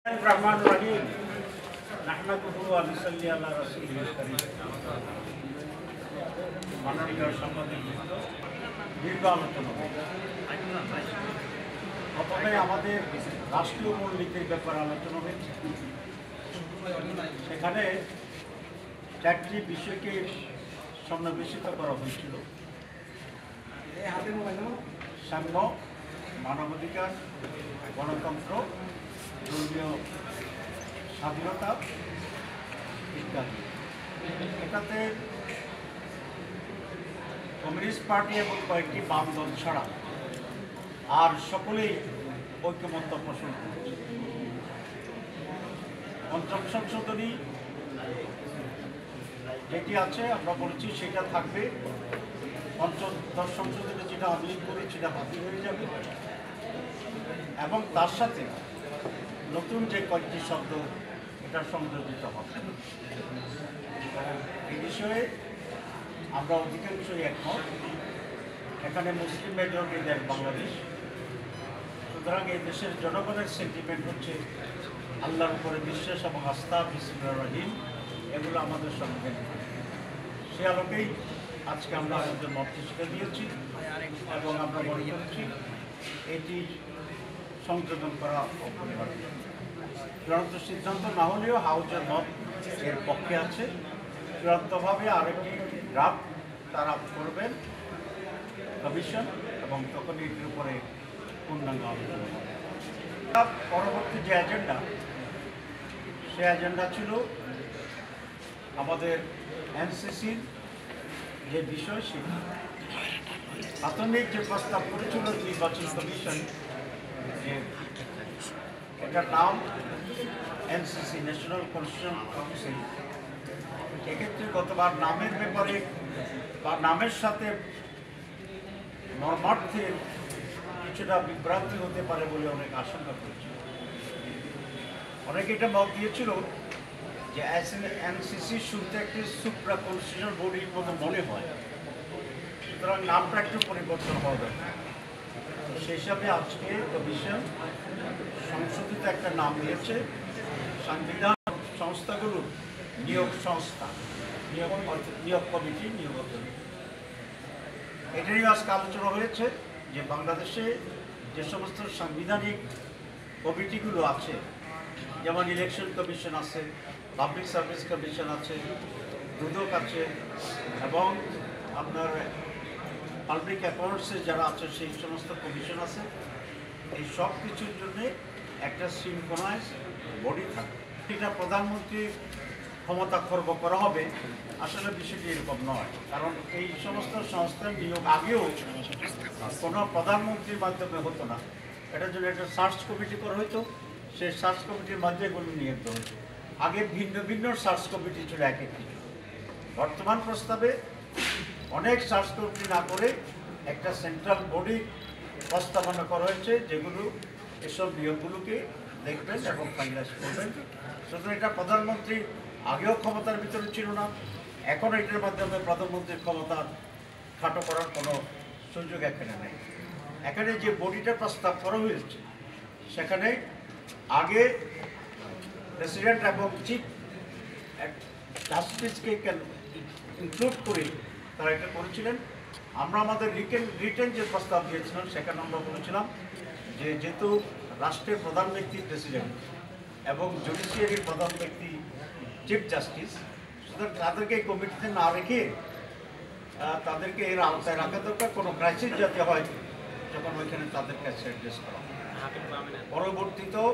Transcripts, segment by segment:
रहमान रहीम नहमदुहु व नसल्ली अला रसूलिल करीम। माननीय সাংবাদিক দীর্ঘ আলোচনা প্রথমে আমাদের রাষ্ট্রীয় মূলনীতির ব্যাপারে আলোচনা হয়েছে। সেখানে চারটি বিষয়কে সন্নিবেশিত করা হয়েছিল: সাম্য, মানবাধিকার, গণতন্ত্র, ধর্মীয় স্বাধীনতা ইত্যাদি। এটাতে কমিউনিস্ট পার্টি এবং কয়েকটি বাম দল ছাড়া আর সকলেই ঐক্যমত্য পোষণ করেছে। পঞ্চম সংশোধনী যেটি আছে আমরা বলেছি সেটা থাকবে। পঞ্চদশ সংশোধনী যেটা আবেদন করি সেটা বাতিল হয়ে যাবে এবং তার সাথে নতুন যে কয়েকটি শব্দ এটা সংযোজিত হবে। এই বিষয়ে আমরা অধিকাংশই একমত। এখানে মুসলিম মেজরিটি দেশ বাংলাদেশ, সুতরাং এই দেশের জনগণের সেন্টিমেন্ট হচ্ছে আল্লাহর উপরে বিশ্বাস এবং আস্থা, বিসমিল্লাহির রহিম, এগুলো আমাদের সঙ্গে। সে আলোকেই আজকে আমরা আমাদের মস্তিষ্ক দিয়েছি এবং আমরা মনে করছি এটি সংশোধন করা অপরিহার্য। চূড়ান্ত সিদ্ধান্ত না হলেও হাউজের মত এর পক্ষে আছে। চূড়ান্তভাবে আরেকটি ড্রাফট তারা করবেন কমিশন এবং তখন এটির উপরে পূর্ণাঙ্গ আলোচনা হবে। পরবর্তী যে এজেন্ডা, সে এজেন্ডা ছিল আমাদের এনসিসির যে বিষয়, সেটি প্রাথমিক যে প্রস্তাব করেছিল নির্বাচন কমিশন, যে এটার নাম এনসিসি, ন্যাশনাল কনস্টিটিউশন কাউন্সিল। এক্ষেত্রে গতবার নামের ব্যাপারে বা নামের সাথে মর্মার্থের কিছুটা বিভ্রান্তি হতে পারে বলে অনেক আশঙ্কা করছিল। অনেকে এটা মত দিয়েছিল যে এনসিসি শুনতে একটি সুপ্রা কনস্টিটিউশন বডির মতো মনে হয়, সুতরাং নামটা একটু পরিবর্তন হওয়া দরকার। সেই হিসাবে আজকে কমিশন সংশোধিত একটা নাম দিয়েছে, সংবিধান সংস্থাগুলোর নিয়োগ সংস্থা, নিয়োগ কমিটি, নিয়োগ কমিটি। এটাই আজকে আলোচনা হয়েছে যে বাংলাদেশে যে সমস্ত সাংবিধানিক কমিটিগুলো আছে, যেমন ইলেকশন কমিশন আছে, পাবলিক সার্ভিস কমিশন আছে, দুদক আছে এবং আপনার পাবলিক অ্যাকাউন্টসে যারা আছে সেই সমস্ত কমিশন আছে। এই সব কিছুর জন্যে একটা সিনক্রোনাইজ বডি থাকবে। এটা প্রধানমন্ত্রীর ক্ষমতা খর্ব করা হবে, আসলে বিষয়টি এরকম নয়। কারণ এই সমস্ত সংস্থার নিয়োগ আগেও কোনো প্রধানমন্ত্রীর মাধ্যমে হতো না। এটার জন্য একটা সার্চ কমিটি করা হতো, সেই সার্চ কমিটির মাধ্যমে এগুলো নিয়োগ হতো। আগে ভিন্ন ভিন্ন সার্চ কমিটি ছিল এক এক কিছু। বর্তমান প্রস্তাবে অনেক সার্চ কমিটি না করে একটা সেন্ট্রাল বডি প্রস্তাবনা করা হয়েছে, যেগুলো এসব নিয়োগগুলোকে দেখবেন এবং ফাইনালাইজ করবেন। সুতরাং এটা প্রধানমন্ত্রী আগেও ক্ষমতার ভিতরে ছিল না, এখন এটার মাধ্যমে প্রধানমন্ত্রীর ক্ষমতা খাটো করার কোনো সুযোগ এখানে নেই। এখানে যে বডিটা প্রস্তাব করা হয়েছে সেখানে আগে প্রেসিডেন্ট এবং চিফ জাস্টিসকে ইনক্লুড করে তারা এটা করেছিলেন। আমরা আমাদের রিটেন যে প্রস্তাব দিয়েছিলাম সেখানে আমরা বলেছিলাম যে যেহেতু রাষ্ট্রের প্রধান ব্যক্তি প্রেসিডেন্ট এবং জুডিশিয়ারির প্রধান ব্যক্তি চিফ জাস্টিস, সুতরাং তাদেরকে এই কমিটিতে না রেখে তাদেরকে এর আওতায় রাখা দরকার। কোনো ক্রাইসিস যাতে হয় যখন ওইখানে তাদের কাছে অ্যাড্রেস করা। পরবর্তীতেও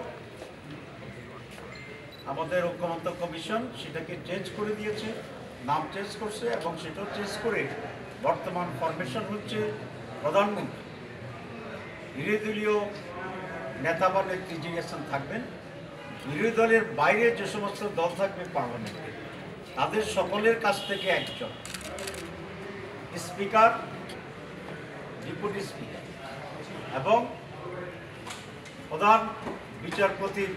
আমাদের ঐক্যমত্য কমিশন সেটাকে চেঞ্জ করে দিয়েছে, নাম চেঞ্জ করছে এবং সেটাও চেঞ্জ করে বর্তমান ফরমেশন হচ্ছে প্রধানমন্ত্রী, বিরোধী দলীয় নেতা বা নেত্রী যিনি থাকবেন, বিরোধী দলের বাইরে যে সমস্ত দল থাকবে পার্লামেন্টে তাদের সকলের কাছ থেকে একজন স্পিকার, ডেপুটি স্পিকার এবং প্রধান বিচারপতির